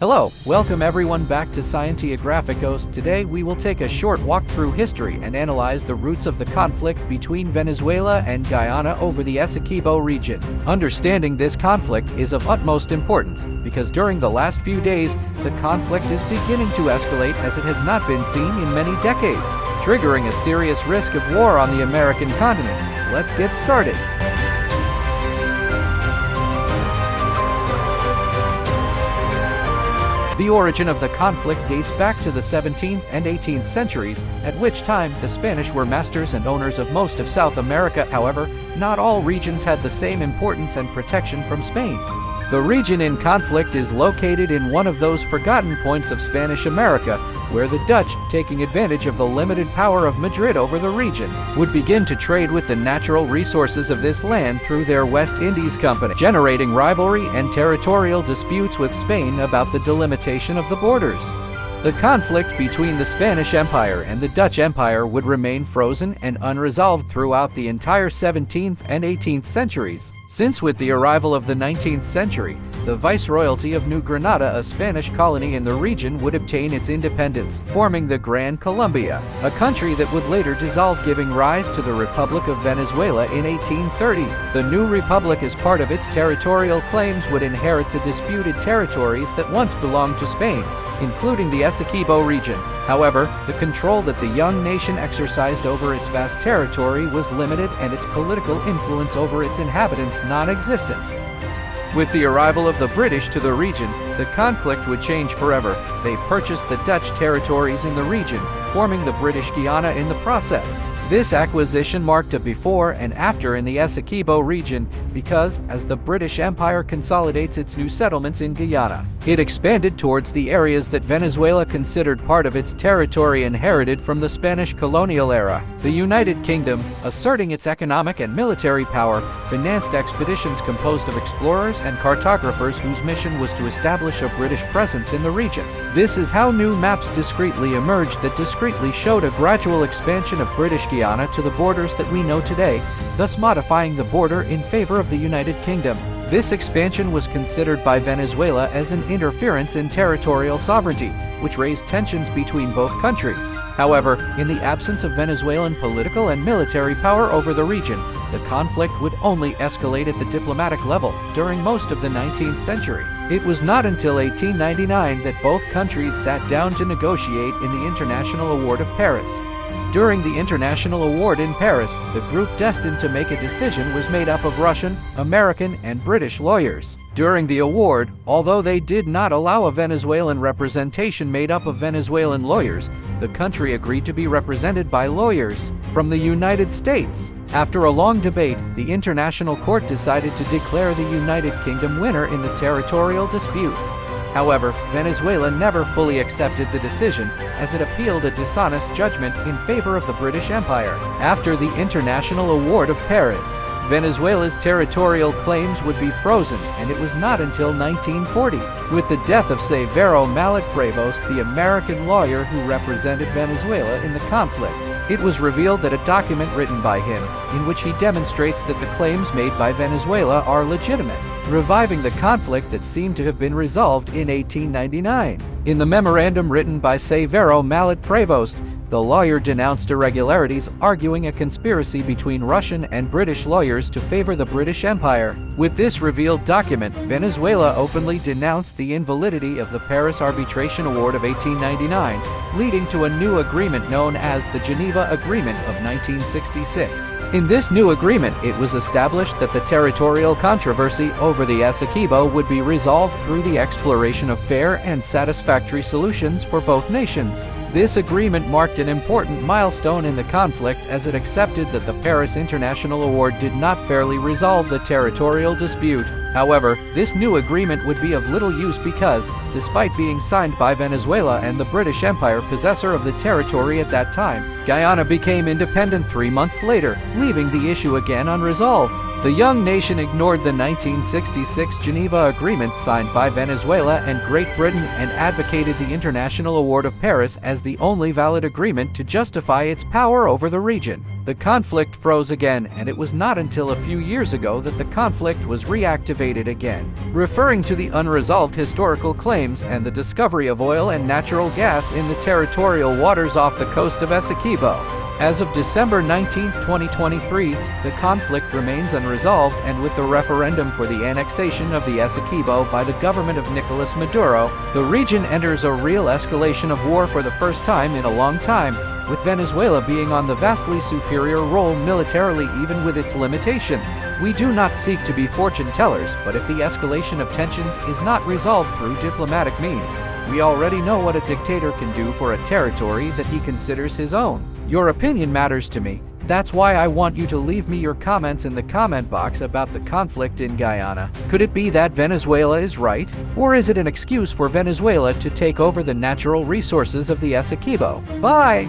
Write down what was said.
Hello, welcome everyone back to Scientiagraphicos. Today we will take a short walk through history and analyze the roots of the conflict between Venezuela and Guyana over the Essequibo region. Understanding this conflict is of utmost importance because during the last few days, the conflict is beginning to escalate as it has not been seen in many decades, triggering a serious risk of war on the American continent. Let's get started. The origin of the conflict dates back to the 17th and 18th centuries, at which time the Spanish were masters and owners of most of South America. However, not all regions had the same importance and protection from Spain. The region in conflict is located in one of those forgotten points of Spanish America, where the Dutch, taking advantage of the limited power of Madrid over the region, would begin to trade with the natural resources of this land through their West Indies Company, generating rivalry and territorial disputes with Spain about the delimitation of the borders. The conflict between the Spanish Empire and the Dutch Empire would remain frozen and unresolved throughout the entire 17th and 18th centuries, since with the arrival of the 19th century, the Viceroyalty of New Granada, a Spanish colony in the region, would obtain its independence, forming the Gran Colombia, a country that would later dissolve, giving rise to the Republic of Venezuela in 1830. The new republic, as part of its territorial claims, would inherit the disputed territories that once belonged to Spain, including the Essequibo region. However, the control that the young nation exercised over its vast territory was limited and its political influence over its inhabitants non-existent. With the arrival of the British to the region, the conflict would change forever. They purchased the Dutch territories in the region, forming the British Guiana in the process. This acquisition marked a before and after in the Essequibo region because, as the British Empire consolidates its new settlements in Guyana, it expanded towards the areas that Venezuela considered part of its territory inherited from the Spanish colonial era. The United Kingdom, asserting its economic and military power, financed expeditions composed of explorers and cartographers whose mission was to establish a British presence in the region. This is how new maps discreetly emerged that discreetly showed a gradual expansion of British Guyana to the borders that we know today, thus modifying the border in favor of the United Kingdom. This expansion was considered by Venezuela as an interference in territorial sovereignty, which raised tensions between both countries. However, in the absence of Venezuelan political and military power over the region, the conflict would only escalate at the diplomatic level during most of the 19th century. It was not until 1899 that both countries sat down to negotiate in the International Award of Paris. During the International Award in Paris, the group destined to make a decision was made up of Russian, American, and British lawyers. During the award, although they did not allow a Venezuelan representation made up of Venezuelan lawyers, the country agreed to be represented by lawyers from the United States. After a long debate, the International Court decided to declare the United Kingdom winner in the territorial dispute. However, Venezuela never fully accepted the decision, as it appealed a dishonest judgment in favor of the British Empire. After the International Award of Paris, Venezuela's territorial claims would be frozen, and it was not until 1940, with the death of Severo Mallet-Prevost, the American lawyer who represented Venezuela in the conflict, it was revealed that a document written by him, in which he demonstrates that the claims made by Venezuela are legitimate, reviving the conflict that seemed to have been resolved in 1899. In the memorandum written by Severo Mallet-Prevost, the lawyer denounced irregularities, arguing a conspiracy between Russian and British lawyers to favor the British Empire. With this revealed document, Venezuela openly denounced the invalidity of the Paris Arbitration Award of 1899, leading to a new agreement known as the Geneva Agreement of 1966. In this new agreement, it was established that the territorial controversy over the Essequibo would be resolved through the exploration of fair and satisfactory solutions for both nations. This agreement marked an important milestone in the conflict as it accepted that the Paris International Award did not fairly resolve the territorial dispute. However, this new agreement would be of little use because, despite being signed by Venezuela and the British Empire, possessor of the territory at that time, Guyana became independent 3 months later, leaving the issue again unresolved. The young nation ignored the 1966 Geneva Agreement signed by Venezuela and Great Britain and advocated the International Award of Paris as the only valid agreement to justify its power over the region. The conflict froze again, and it was not until a few years ago that the conflict was reactivated again. Referring to the unresolved historical claims and the discovery of oil and natural gas in the territorial waters off the coast of Essequibo. As of December 19, 2023, the conflict remains unresolved, and with the referendum for the annexation of the Essequibo by the government of Nicolas Maduro, the region enters a real escalation of war for the first time in a long time, with Venezuela being on the vastly superior role militarily even with its limitations. We do not seek to be fortune tellers, but if the escalation of tensions is not resolved through diplomatic means, we already know what a dictator can do for a territory that he considers his own. Your opinion matters to me. That's why I want you to leave me your comments in the comment box about the conflict in Guyana. Could it be that Venezuela is right? Or is it an excuse for Venezuela to take over the natural resources of the Essequibo? Bye!